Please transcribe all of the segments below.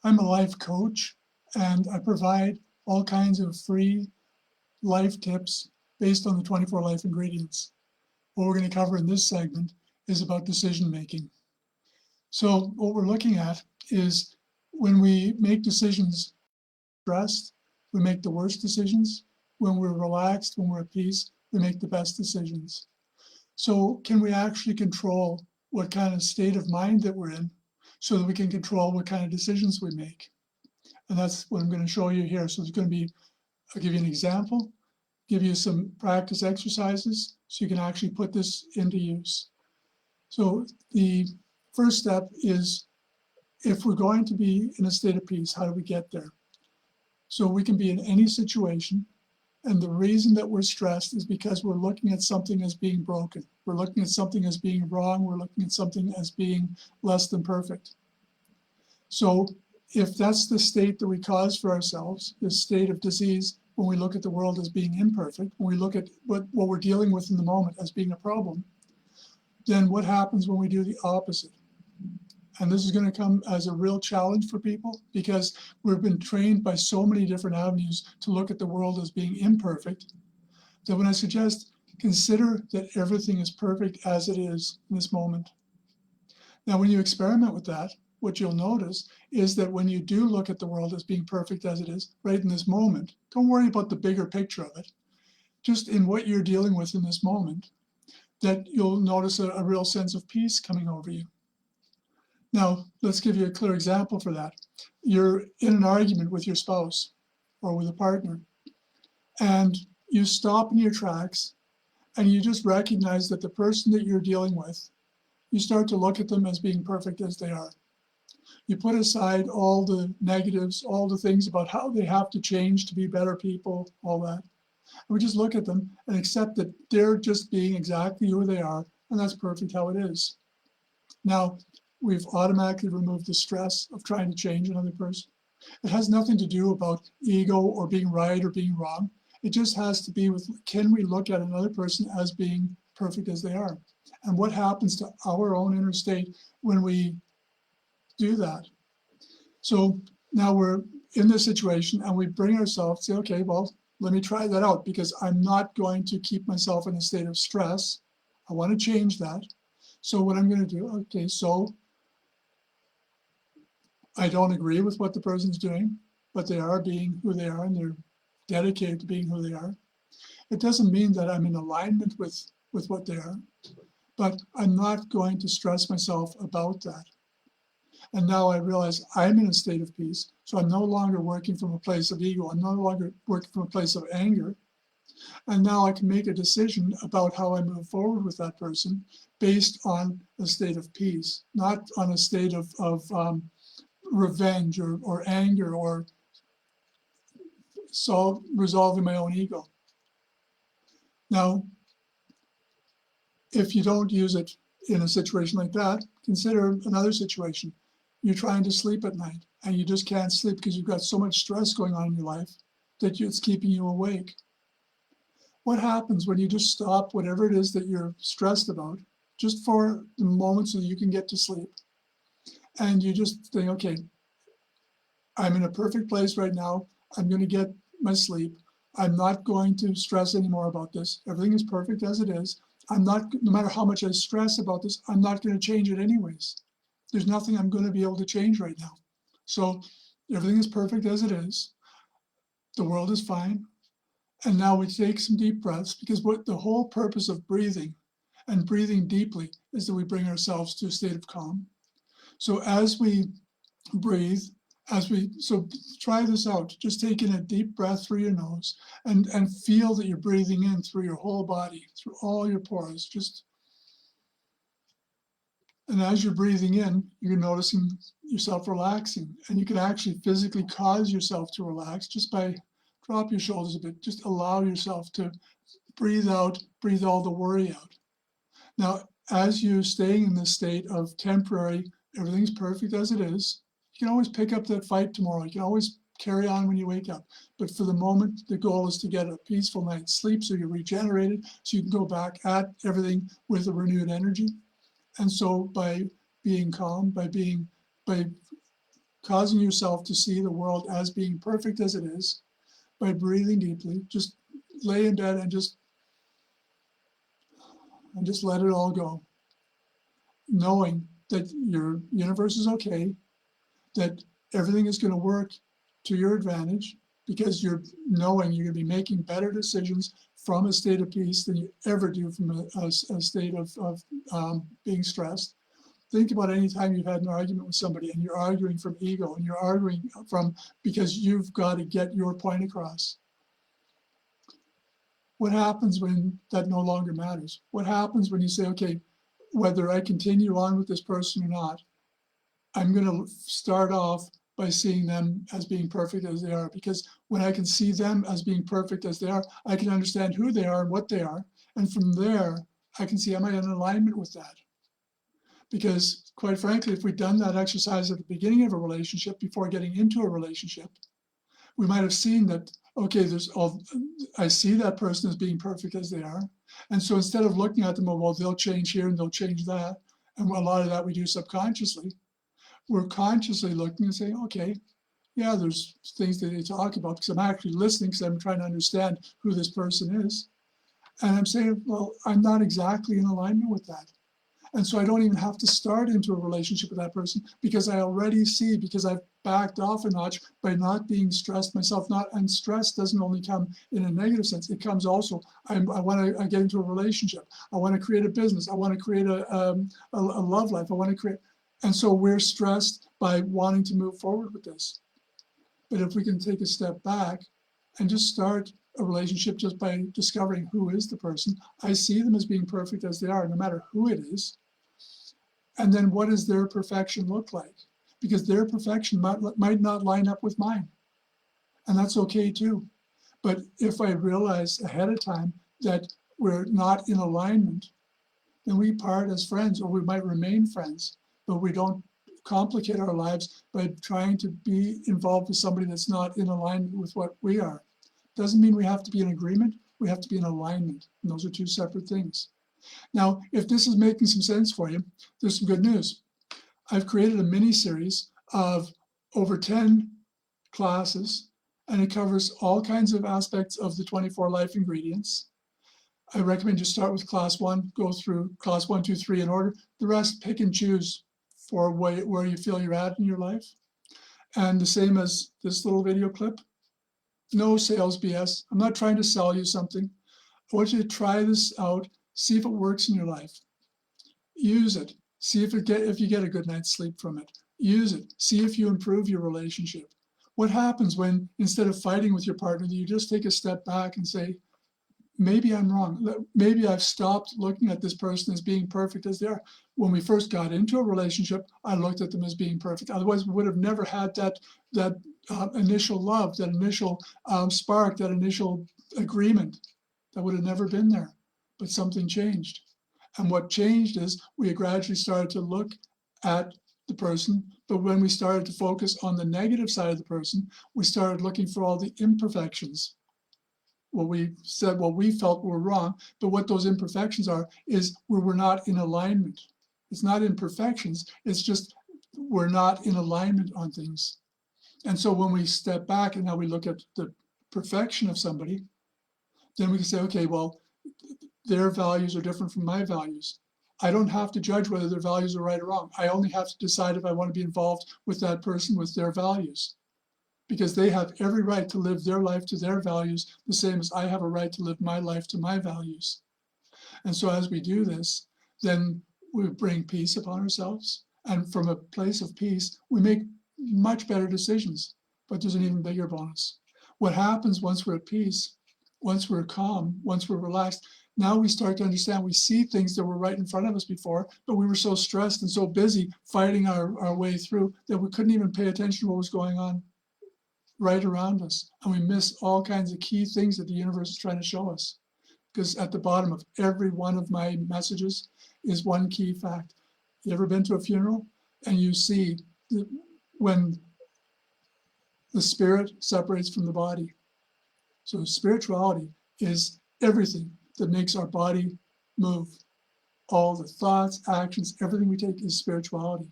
I'm a life coach, and I provide all kinds of free life tips based on the 24 Life Ingredients. What we're going to cover in this segment is about decision making. So what we're looking at is when we make decisions stressed, we make the worst decisions. When we're relaxed, when we're at peace, we make the best decisions. So can we actually control what kind of state of mind that we're in so that we can control what kind of decisions we make? And that's what I'm going to show you here. So it's going to be, I'll give you an example, give you some practice exercises so you can actually put this into use. So the first step is, if we're going to be in a state of peace, how do we get there? So we can be in any situation, and the reason that we're stressed is because we're looking at something as being broken. We're looking at something as being wrong. We're looking at something as being less than perfect. So if that's the state that we cause for ourselves, this state of disease, when we look at the world as being imperfect, when we look at what we're dealing with in the moment as being a problem, then what happens when we do the opposite? And this is going to come as a real challenge for people because we've been trained by so many different avenues to look at the world as being imperfect, that when I suggest consider that everything is perfect as it is in this moment. Now, when you experiment with that, what you'll notice is that when you do look at the world as being perfect as it is right in this moment, don't worry about the bigger picture of it. Just in what you're dealing with in this moment, that you'll notice a real sense of peace coming over you. Now, let's give you a clear example for that. You're in an argument with your spouse or with a partner, and you stop in your tracks and you just recognize that the person that you're dealing with, you start to look at them as being perfect as they are. You put aside all the negatives, all the things about how they have to change to be better people, all that. And we just look at them and accept that they're just being exactly who they are, and that's perfect how it is. Now, we've automatically removed the stress of trying to change another person. It has nothing to do about ego or being right or being wrong. It just has to be with, can we look at another person as being perfect as they are? And what happens to our own inner state when we do that? So now we're in this situation and we bring ourselves, say, okay, well, let me try that out because I'm not going to keep myself in a state of stress. I want to change that. So what I'm going to do, okay, so I don't agree with what the person's doing, but they are being who they are and they're dedicated to being who they are. It doesn't mean that I'm in alignment with what they are, but I'm not going to stress myself about that. And now I realize I'm in a state of peace. So I'm no longer working from a place of ego. I'm no longer working from a place of anger. And now I can make a decision about how I move forward with that person based on a state of peace, not on a state of revenge or anger or resolving my own ego. Now, if you don't use it in a situation like that, consider another situation. You're trying to sleep at night and you just can't sleep because you've got so much stress going on in your life that it's keeping you awake. What happens when you just stop whatever it is that you're stressed about just for the moment so that you can get to sleep? And you just think, okay, I'm in a perfect place right now. I'm going to get my sleep. I'm not going to stress anymore about this. Everything is perfect as it is. I'm not, no matter how much I stress about this, I'm not going to change it anyways. There's nothing I'm going to be able to change right now. So everything is perfect as it is. The world is fine. And now we take some deep breaths because what the whole purpose of breathing and breathing deeply is that we bring ourselves to a state of calm. So as we breathe, so try this out. Just take in a deep breath through your nose and feel that you're breathing in through your whole body, through all your pores. And as you're breathing in, you're noticing yourself relaxing. And you can actually physically cause yourself to relax just by drop your shoulders a bit. Just allow yourself to breathe out, breathe all the worry out. Now, as you're staying in this state of temporary, everything's perfect as it is, you can always pick up that fight tomorrow. You can always carry on when you wake up. But for the moment, the goal is to get a peaceful night's sleep so you're regenerated, so you can go back at everything with a renewed energy. And so by being calm, by causing yourself to see the world as being perfect as it is by breathing deeply. Just lay in bed and just let it all go, knowing that your universe is okay, that everything is going to work to your advantage, because you're knowing you're going to be making better decisions from a state of peace than you ever do from a state of being stressed. Think about any time you've had an argument with somebody and you're arguing from ego, and you're arguing from because you've got to get your point across. What happens when that no longer matters? What happens when you say, okay, whether I continue on with this person or not, I'm going to start off by seeing them as being perfect as they are, because when I can see them as being perfect as they are, I can understand who they are and what they are. And from there, I can see, am I in alignment with that? Because quite frankly, if we'd done that exercise at the beginning of a relationship before getting into a relationship, we might have seen that, okay, I see that person as being perfect as they are. And so instead of looking at them, well, they'll change here and they'll change that, and a lot of that we do subconsciously, we're consciously looking and saying, okay, yeah, there's things that they talk about, because I'm actually listening, because I'm trying to understand who this person is. And I'm saying, well, I'm not exactly in alignment with that. And so I don't even have to start into a relationship with that person, because I already see, because I've backed off a notch by not being stressed myself. And stress doesn't only come in a negative sense. It comes also, I want to get into a relationship. I want to create a business. I want to create a love life. I want to create. And so we're stressed by wanting to move forward with this. But if we can take a step back and just start a relationship just by discovering who is the person, I see them as being perfect as they are, no matter who it is. And then what does their perfection look like? Because their perfection might not line up with mine. And that's okay too. But if I realize ahead of time that we're not in alignment, then we part as friends, or we might remain friends, but we don't complicate our lives by trying to be involved with somebody that's not in alignment with what we are. Doesn't mean we have to be in agreement, we have to be in alignment. And those are two separate things. Now, if this is making some sense for you, there's some good news. I've created a mini series of over 10 classes, and it covers all kinds of aspects of the 24 life ingredients. I recommend you start with class 1, go through class 1, 2, 3 in order. The rest, pick and choose for where you feel you're at in your life. And the same as this little video clip, no sales BS. I'm not trying to sell you something. I want you to try this out, see if it works in your life. Use it. See if you get a good night's sleep from it. Use it. See if you improve your relationship. What happens when, instead of fighting with your partner, you just take a step back and say, maybe I'm wrong. Maybe I've stopped looking at this person as being perfect as they are. When we first got into a relationship, I looked at them as being perfect. Otherwise, we would have never had that initial love, that initial spark, that initial agreement. That would have never been there. But something changed. And what changed is we gradually started to look at the person, but when we started to focus on the negative side of the person, we started looking for all the imperfections. What we said, what we felt were wrong, but what those imperfections are is where we're not in alignment. It's not imperfections, it's just we're not in alignment on things. And so when we step back and now we look at the perfection of somebody, then we can say, okay, well, their values are different from my values. I don't have to judge whether their values are right or wrong. I only have to decide if I want to be involved with that person with their values, because they have every right to live their life to their values, the same as I have a right to live my life to my values. And so as we do this, then we bring peace upon ourselves. And from a place of peace, we make much better decisions. But there's an even bigger bonus. What happens once we're at peace, once we're calm, once we're relaxed, now we start to understand, we see things that were right in front of us before, but we were so stressed and so busy fighting our way through that we couldn't even pay attention to what was going on right around us. And we miss all kinds of key things that the universe is trying to show us. Because at the bottom of every one of my messages is one key fact. You ever been to a funeral and you see when the spirit separates from the body? So spirituality is everything that makes our body move. All the thoughts, actions, everything we take is spirituality.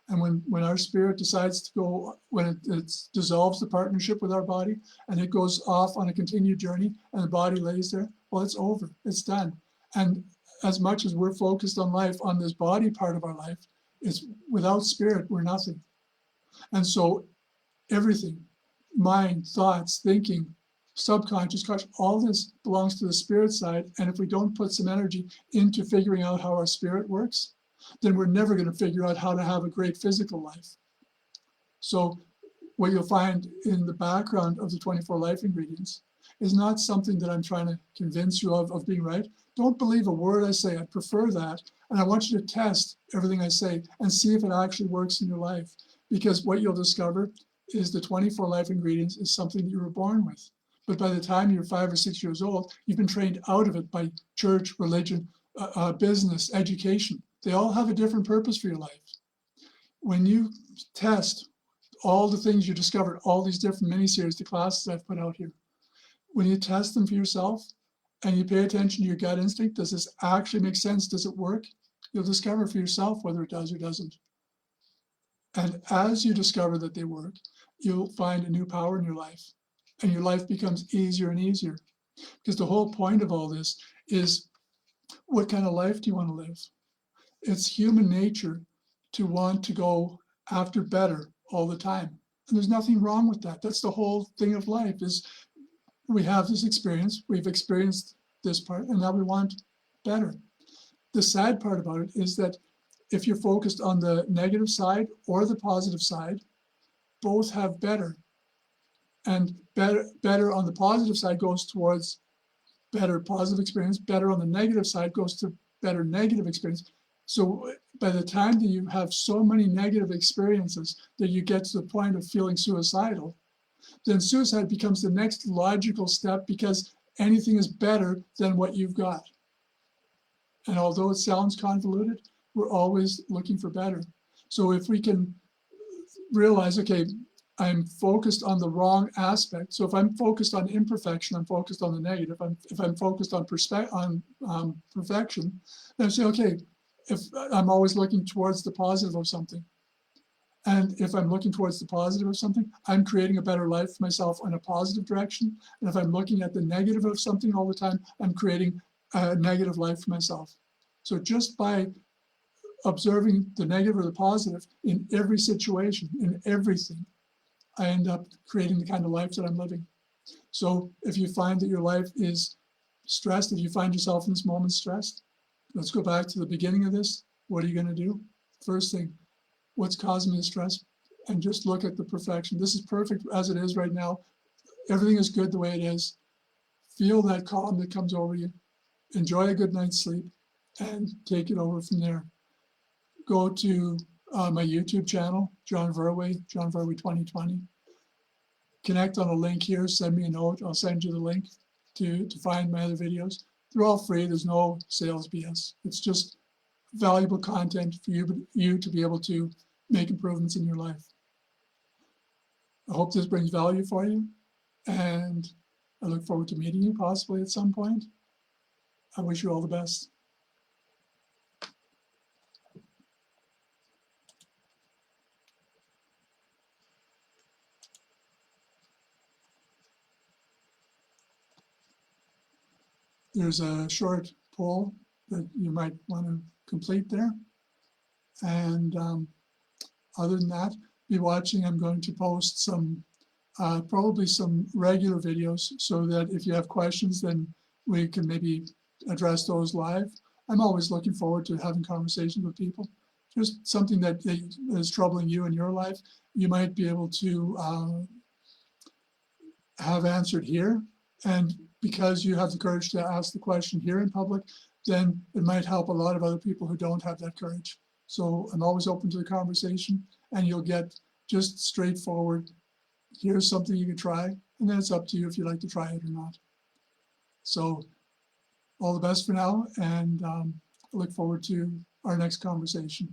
And when our spirit decides to go, when it dissolves the partnership with our body and it goes off on a continued journey and the body lays there, well, it's over, it's done. And as much as we're focused on life, on this body part of our life, it's without spirit, we're nothing. And so everything, mind, thoughts, thinking, subconscious, conscious, all this belongs to the spirit side. And if we don't put some energy into figuring out how our spirit works, then we're never going to figure out how to have a great physical life. So what you'll find in the background of the 24 life ingredients is not something that I'm trying to convince you of being right. Don't believe a word I say. I prefer that. And I want you to test everything I say and see if it actually works in your life. Because what you'll discover is the 24 life ingredients is something that you were born with. But by the time you're 5 or 6 years old, you've been trained out of it by church, religion, business, education. They all have a different purpose for your life. When you test all the things you discovered, all these different mini-series, the classes I've put out here, when you test them for yourself and you pay attention to your gut instinct, does this actually make sense? Does it work? You'll discover for yourself whether it does or doesn't. And as you discover that they work, you'll find a new power in your life. And your life becomes easier and easier. Because the whole point of all this is, what kind of life do you want to live? It's human nature to want to go after better all the time. And there's nothing wrong with that. That's the whole thing of life, is we have this experience, we've experienced this part, and now we want better. The sad part about it is that if you're focused on the negative side or the positive side, both have better. And better on the positive side goes towards better positive experience. Better on the negative side goes to better negative experience. So by the time that you have so many negative experiences that you get to the point of feeling suicidal, then suicide becomes the next logical step, because anything is better than what you've got. And although it sounds convoluted, we're always looking for better. So if we can realize, okay, I'm focused on the wrong aspect. So if I'm focused on imperfection, I'm focused on the negative. If I'm focused on perfection, then I say, okay, if I'm always looking towards the positive of something. And if I'm looking towards the positive of something, I'm creating a better life for myself in a positive direction. And if I'm looking at the negative of something all the time, I'm creating a negative life for myself. So just by observing the negative or the positive in every situation, in everything, I end up creating the kind of life that I'm living. So if you find that your life is stressed, if you find yourself in this moment stressed, let's go back to the beginning of this. What are you going to do? First thing, what's causing me the stress? And just look at the perfection. This is perfect as it is right now. Everything is good the way it is. Feel that calm that comes over you. Enjoy a good night's sleep and take it over from there. Go to my YouTube channel, John Verwey 2020. Connect on a link here, send me a note. I'll send you the link to find my other videos. They're all free. There's no sales BS. It's just valuable content for you to be able to make improvements in your life. I hope this brings value for you, and I look forward to meeting you possibly at some point. I wish you all the best. There's a short poll that you might want to complete there. And other than that, be watching. I'm going to post some, probably some regular videos, so that if you have questions, then we can maybe address those live. I'm always looking forward to having conversations with people. Just something that is troubling you in your life, you might be able to have answered here. And because you have the courage to ask the question here in public, then it might help a lot of other people who don't have that courage. So I'm always open to the conversation, and you'll get just straightforward, here's something you can try, and then it's up to you if you like to try it or not. So all the best for now, and I look forward to our next conversation.